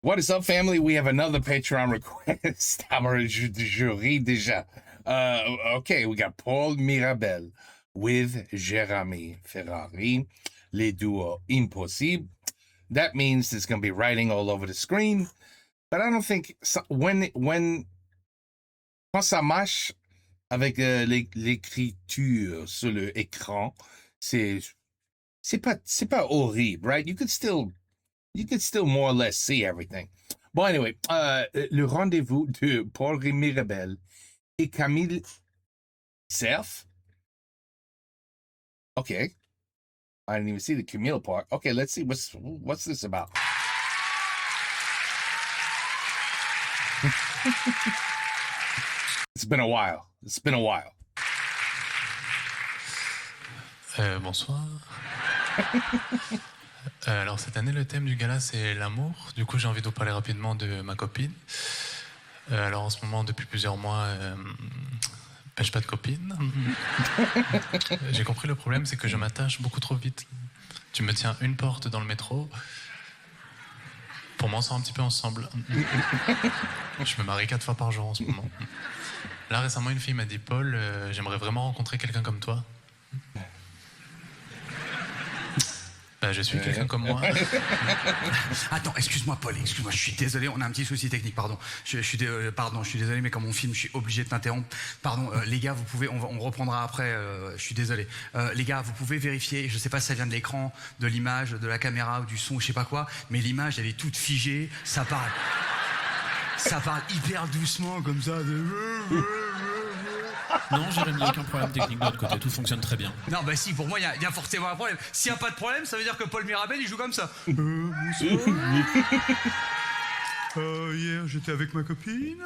What is up, family? We have another Patreon request. Jury déjà. Okay, we got Paul Mirabel with Jérémy Ferrari, les duos impossible. That means there's going to be writing all over the screen, but I don't think quand ça marche avec l'écriture sur l'écran, c'est pas horrible, right? You could still more or less see everything. Bon, anyway, le rendez-vous de Paul Mirabel et Camille Cerf. Okay. I didn't even see the Camille part. Okay, let's see what's this about. It's been a while. Bonsoir. Alors cette année le thème du gala c'est l'amour. Du coup j'ai envie de vous parler rapidement de ma copine. Alors en ce moment depuis plusieurs mois, j'ai pas de copine. J'ai compris le problème c'est que je m'attache beaucoup trop vite. Tu me tiens une porte dans le métro. Pour moi on sort un petit peu ensemble. Je me marie 4 fois par jour en ce moment. Là récemment une fille m'a dit Paul, j'aimerais vraiment rencontrer quelqu'un comme toi. Bah, je suis quelqu'un comme moi. Attends, excuse-moi Paul, excuse-moi, je suis désolé, on a un petit souci technique, pardon. Je suis désolé, mais comme on filme, je suis obligé de t'interrompre. Pardon, les gars, vous pouvez, on reprendra après, je suis désolé. Les gars, vous pouvez vérifier, je sais pas si ça vient de l'écran, de l'image, de la caméra ou du son, je sais pas quoi, mais l'image, elle est toute figée, ça parle hyper doucement, comme ça. Non, Jérémy, aucun problème technique de notre côté, tout fonctionne très bien. Non, bah si, pour moi, il y a forcément un problème. S'il n'y a pas de problème, ça veut dire que Paul Mirabel, il joue comme ça. Bonsoir. Hier, j'étais avec ma copine.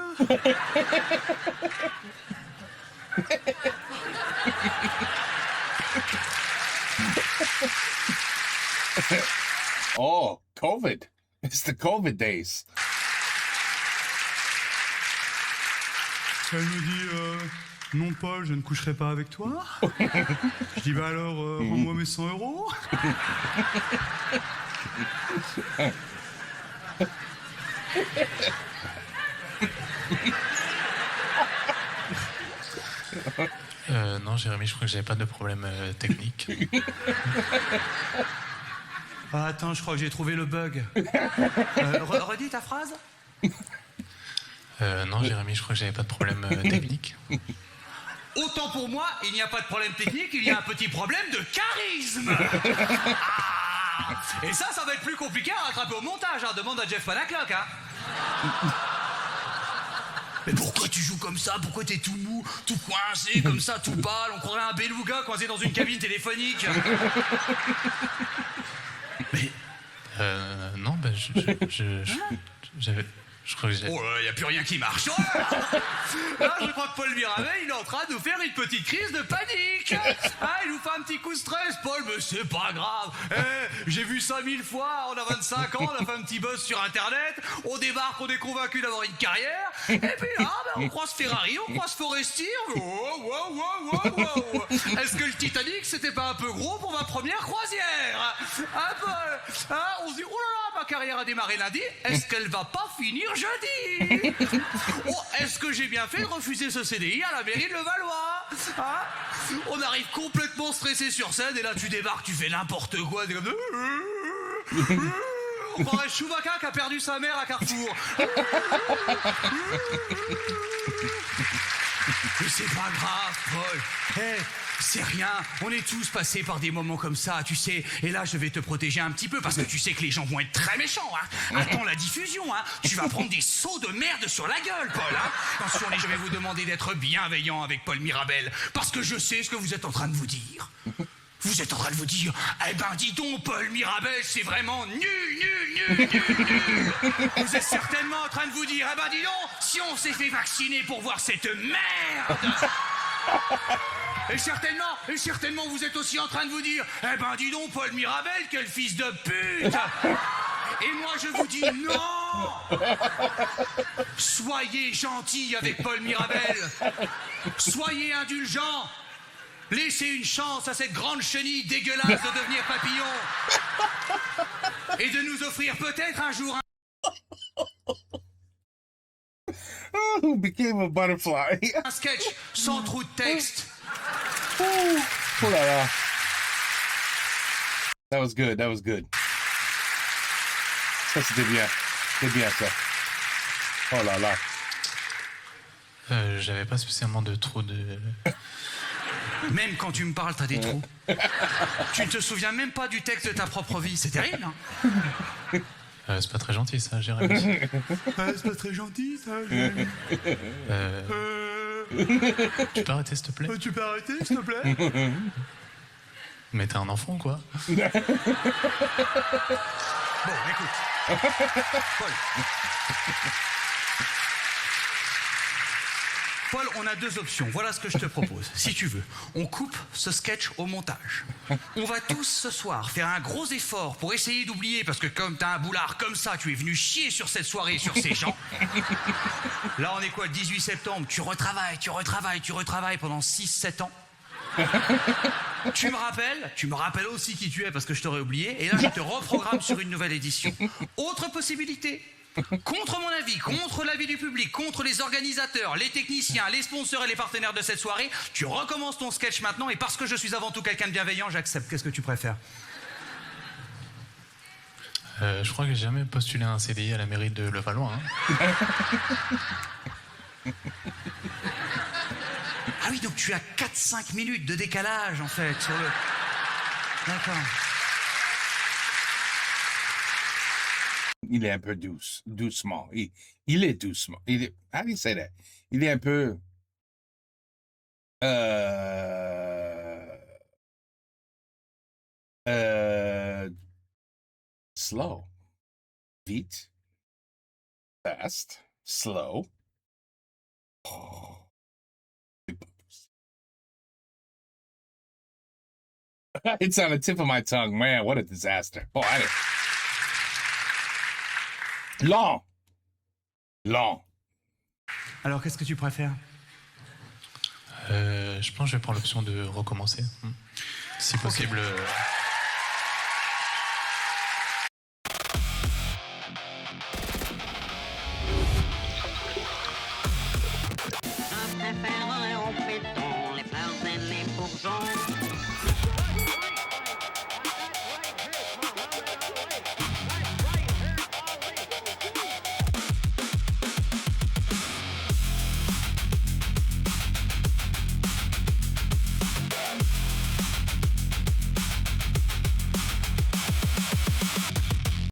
Oh, COVID. It's the COVID days. Elle me dit, non Paul, je ne coucherai pas avec toi. Je dis, bah alors, rends-moi mes 100 euros. Non Jérémy, je crois que j'avais pas de problème technique. Ah, attends, je crois que j'ai trouvé le bug. Redis ta phrase. Non Jérémy, je crois que j'avais pas de problème technique. Autant pour moi, il n'y a pas de problème technique, il y a un petit problème de charisme. Et ça va être plus compliqué à rattraper au montage, hein. Demande à Jeff Panaclock, hein. Mais pourquoi tu joues comme ça? Pourquoi t'es tout mou, tout coincé, comme ça, tout pâle? On croirait un beluga coincé dans une cabine téléphonique. Mais... Non, bah je crois que j'ai... Oh là, il n'y a plus rien qui marche. Oh là, je crois que Paul Mirabel, il est en train de nous faire une petite crise de panique. Ah, il nous fait un petit coup de stress, Paul, mais c'est pas grave. J'ai vu ça 1000 fois, on a 25 ans, on a fait un petit buzz sur Internet, on débarque, on est convaincu d'avoir une carrière, et puis là, on croise Ferrari, on croise Forestier. Wow. Est-ce que le Titanic, c'était pas un peu gros pour ma première croisière? Ah, Paul, on se dit, oh là là, ma carrière a démarré lundi, est-ce qu'elle va pas finir jeudi? Oh, est-ce que j'ai bien fait de refuser ce CDI à la mairie de Levallois? Hein? On arrive complètement stressé sur scène et là tu débarques, tu fais n'importe quoi, t'es comme... On croirait Chewbacca qui a perdu sa mère à Carrefour. Mais c'est pas grave, Paul. C'est rien, on est tous passés par des moments comme ça, tu sais. Et là, je vais te protéger un petit peu parce que tu sais que les gens vont être très méchants, hein. Attends la diffusion, hein. Tu vas prendre des seaux de merde sur la gueule, Paul, hein. Attention, je vais vous demander d'être bienveillant avec Paul Mirabel parce que je sais ce que vous êtes en train de vous dire. Vous êtes en train de vous dire, eh ben dis donc, Paul Mirabel, c'est vraiment nul. Vous êtes certainement en train de vous dire, eh ben dis donc, si on s'est fait vacciner pour voir cette merde. Et certainement, vous êtes aussi en train de vous dire, eh ben dis donc, Paul Mirabel, quel fils de pute. Et moi, je vous dis non. Soyez gentils avec Paul Mirabel. Soyez indulgents. Laissez une chance à cette grande chenille dégueulasse de devenir papillon. Et de nous offrir peut-être un jour un... who became a butterfly. Un sketch sans trop de texte. Oh là là. That was good. That was good. Ça, c'était bien. C'était bien, ça. Oh là là. J'avais pas spécialement de trou de... Même quand tu me parles, t'as des trous. Tu ne te souviens même pas du texte de ta propre vie. C'est terrible, hein? C'est pas très gentil, ça, Jérémy. C'est pas très gentil, ça, Jérémy. Tu peux arrêter, s'il te plaît? Tu peux arrêter, s'il te plaît? Mais t'es un enfant, quoi. Bon, écoute. Paul. Paul, on a deux options. Voilà ce que je te propose. Si tu veux, on coupe ce sketch au montage. On va tous ce soir faire un gros effort pour essayer d'oublier, parce que comme t'as un boulard comme ça, tu es venu chier sur cette soirée, sur ces gens. Là, on est quoi, le 18 septembre? Tu retravailles pendant 6-7 ans. Tu me rappelles aussi qui tu es parce que je t'aurais oublié, et là je te reprogramme sur une nouvelle édition. Autre possibilité, contre mon avis, contre l'avis du public, contre les organisateurs, les techniciens, les sponsors et les partenaires de cette soirée, tu recommences ton sketch maintenant, et parce que je suis avant tout quelqu'un de bienveillant, j'accepte. Qu'est-ce que tu préfères? Je crois que j'ai jamais postulé un CDI à la mairie de Levallois. Hein. Ah oui, donc tu as 4-5 minutes de décalage, en fait, sur le... D'accord. Il est un peu doucement. Il est doucement. How do you say that? Il est un peu... slow. Vite. Fast. Slow. Oh. It's on the tip of my tongue. Man, what a disaster. Oh, Long. Alors, qu'est-ce que tu préfères? Je pense que je vais prendre l'option de recommencer. Si possible...